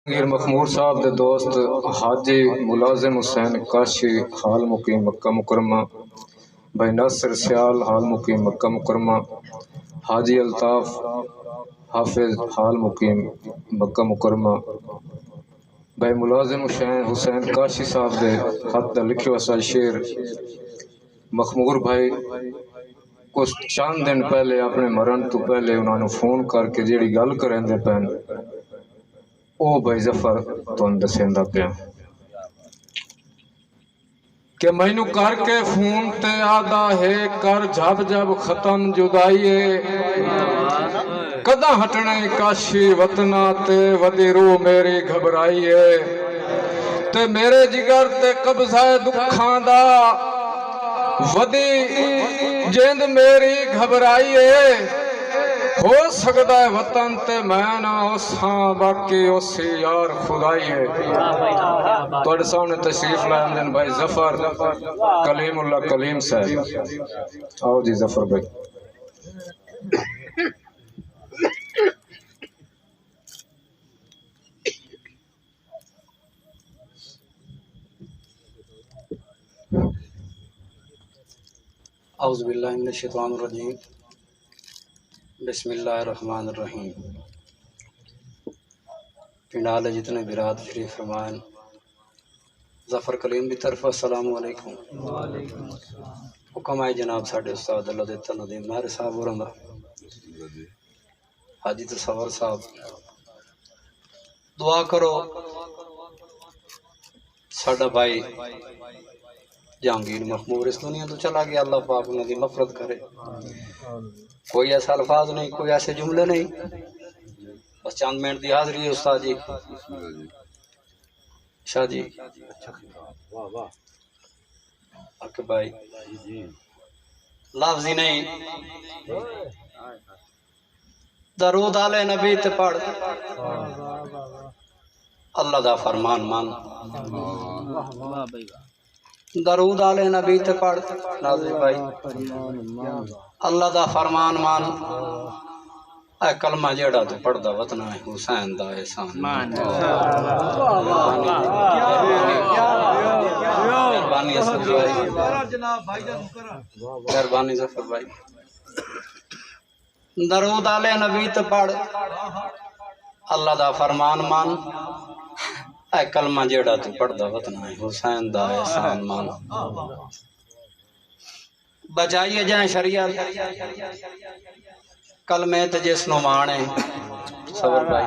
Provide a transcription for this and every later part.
غیر مخمور صاحب دے دوست حاجی ملازم حسین کاشی حال مقیم مکہ مکرمہ، بھائی ناصر سیال حال مقیم مکہ مکرمہ، حاجی الطاف حافظ حال مقیم مکہ مکرمہ، بھائی ملازم حسین کاشی صاحب دے خط دا لکھے وسا شیر مخمور بھائی کچھ چند دن پہلے اپنے مرن تو پہلے انہوں نے فون کر کے جیڑی گل کریں دے پین او بھائی ظفر تون دسیندا پیا کہ مینو کر کے فون تے آدھا ہے کر جب جب ختم جدائیے کداں ہٹنے کاشی وطنا تے ودی روح میری گھبرائیے تے میرے جگر تے قبضہ دکھاں دا ودی جند میری گھبرائیے ہو سکتا ہے وطن تے میں نہ اساں باقی اسی یار خدائیے توڑے سامنے تشریف لائن دن بھائی ظفر کلیم اللہ کلیم صاحب آؤ جی ظفر بھائی اعوذ باللہ من الشیطان الرجیم بسم اللہ الرحمن الرحیم پنڈالے جتنے برات شریف فرمائن ظفر کلیم بھی طرف السلام علیکم حکم آئے جناب ساڑھے استاد اللہ دیتا ندیم مہر صاحب ورندہ حاجی تصور صاحب دعا کرو ساڑھا بھائی جہانگیر مخمور اس دنیا تو چلا گیا، اللہ پاک انہیں دی مغفرت کرے۔ کوئی ایسا الفاظ نہیں، کوئی ایسے جملے نہیں، بس چاند منٹ دی حاضری ہے استاد جی شاہ جی آکے بھائی لفظی نہیں درود آلے نبی تے پڑھ اللہ دا فرمان مان درود آلے نبی تے پڑھ ناظر بھائی اللہ دا فرمان مان اے کلمہ جیڑا تو پڑھ دا وطنہ ہے حسین دا احسان مہربانی اسد بھائی مہربانی ظفر بھائی درود آلے نبی تے پڑھ اللہ دا فرمان مان اے کلمہ جیڑا تو پڑھ دا وطنہ ہے حسین دا احسان مان بچائیے جائیں شریعت کلمے تے جس نو مانے صبر بھائی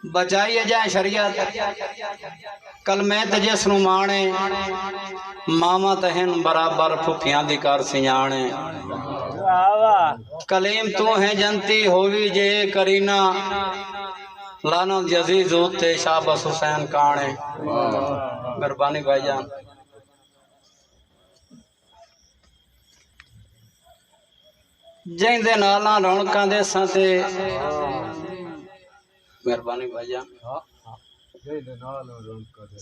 بچائیے جائیں شریعت کلمے تے جس نو مانے ماما تہن برابر پھپیاں دی کر سیانے کلیم تو ہیں جنتی ہوئی جے کرینا لانت یزید ہوتے شابس حسین کانے مہربانی بھائی جان جائیں دے نالاں رونکاں دے سانتے مہربانی بھائی جان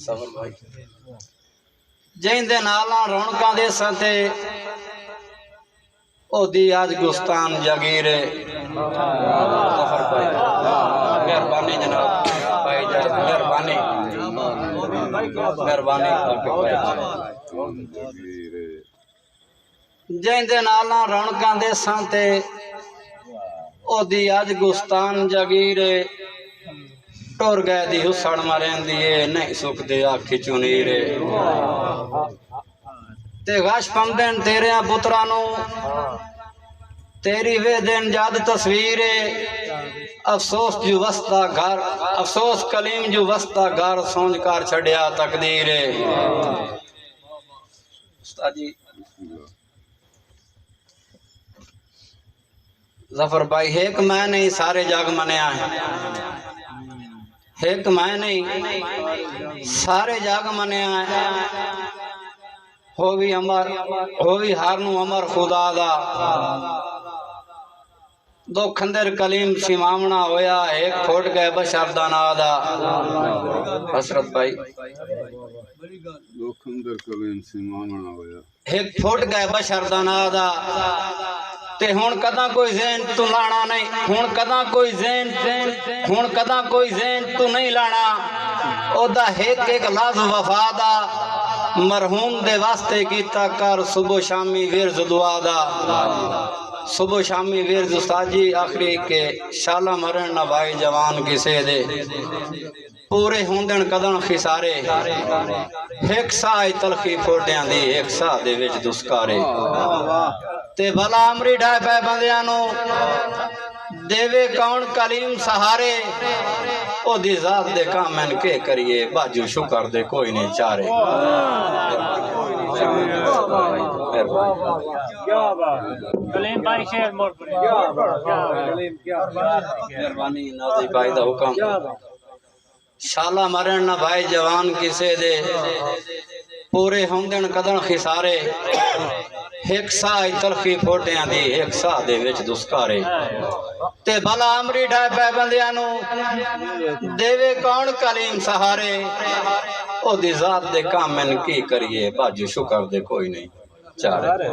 صبر بھائی جائیں دے نالاں رونکاں دے سانتے او دی آج گستان جاگیرے ظفر بھائی مہربانی جناب بھائی جان مہربانی مہربانی جائیں دے نالاں رونکاں دے سانتے او دی آج گستان جاگیرے ٹور گئے دی حسن مرین دیئے نہیں سکھ دے آکھی چونیرے تے غش پمدن تیرے بطرانو تیری وے دن جاد تصویرے افسوس جو وسطہ گھر افسوس کلیم جو وسطہ گھر سونج کار چھڑیا تقدیرے استاد جی ظفر بھائی ایک میں نہیں سارے جاگ منیا ہے ایک میں نہیں سارے جاگ منیا ہے ہووی ہارنو عمر خدا دا دو کھندر کلیم سمامنا ہویا ایک پھوٹ گئے بشر دانا حسرت بھائی دو کھندر کلیم سمامنا ہویا ایک پھوٹ گئے بشر دانا تے ہون کداں کوئی ذہن تو لانا نہیں ہون کداں کوئی ذہن تو نہیں لانا او دا ایک لاز وفا دا مرحوم دے واسطے کیتا کر صبح شامی ورز دعا دا صبح شامی ورز استاد جی آخری کے شالا مرن نہ بھائی جوان کسے دے پورے ہوندن کدن خسارے ایک سائی تلخی پھوٹیاں دی ایک سا دے وچ دسکارے تے بھلا امری ڈھائے پہ بندیانو دیوے کون کلیم سہارے او دی ذات دے کامن کے کریے باجو شکر دے کوئی نہیں چارے کلیم بھائی شیر مور پڑے مہربانی نازی بھائی دا حکم شالا مرن نہ بھائی جوان کسے دے پورے ہوندن کدن خسارے ایک سائی تلخی پھوٹیاں دی ایک سا دے وچ دسکارے تے بھلا امری ڈھائے پہ بندیانو دیوے کون کلیم سہارے او دی ذات دے کامن کی کریے باجو شکر دے کوئی نہیں چارے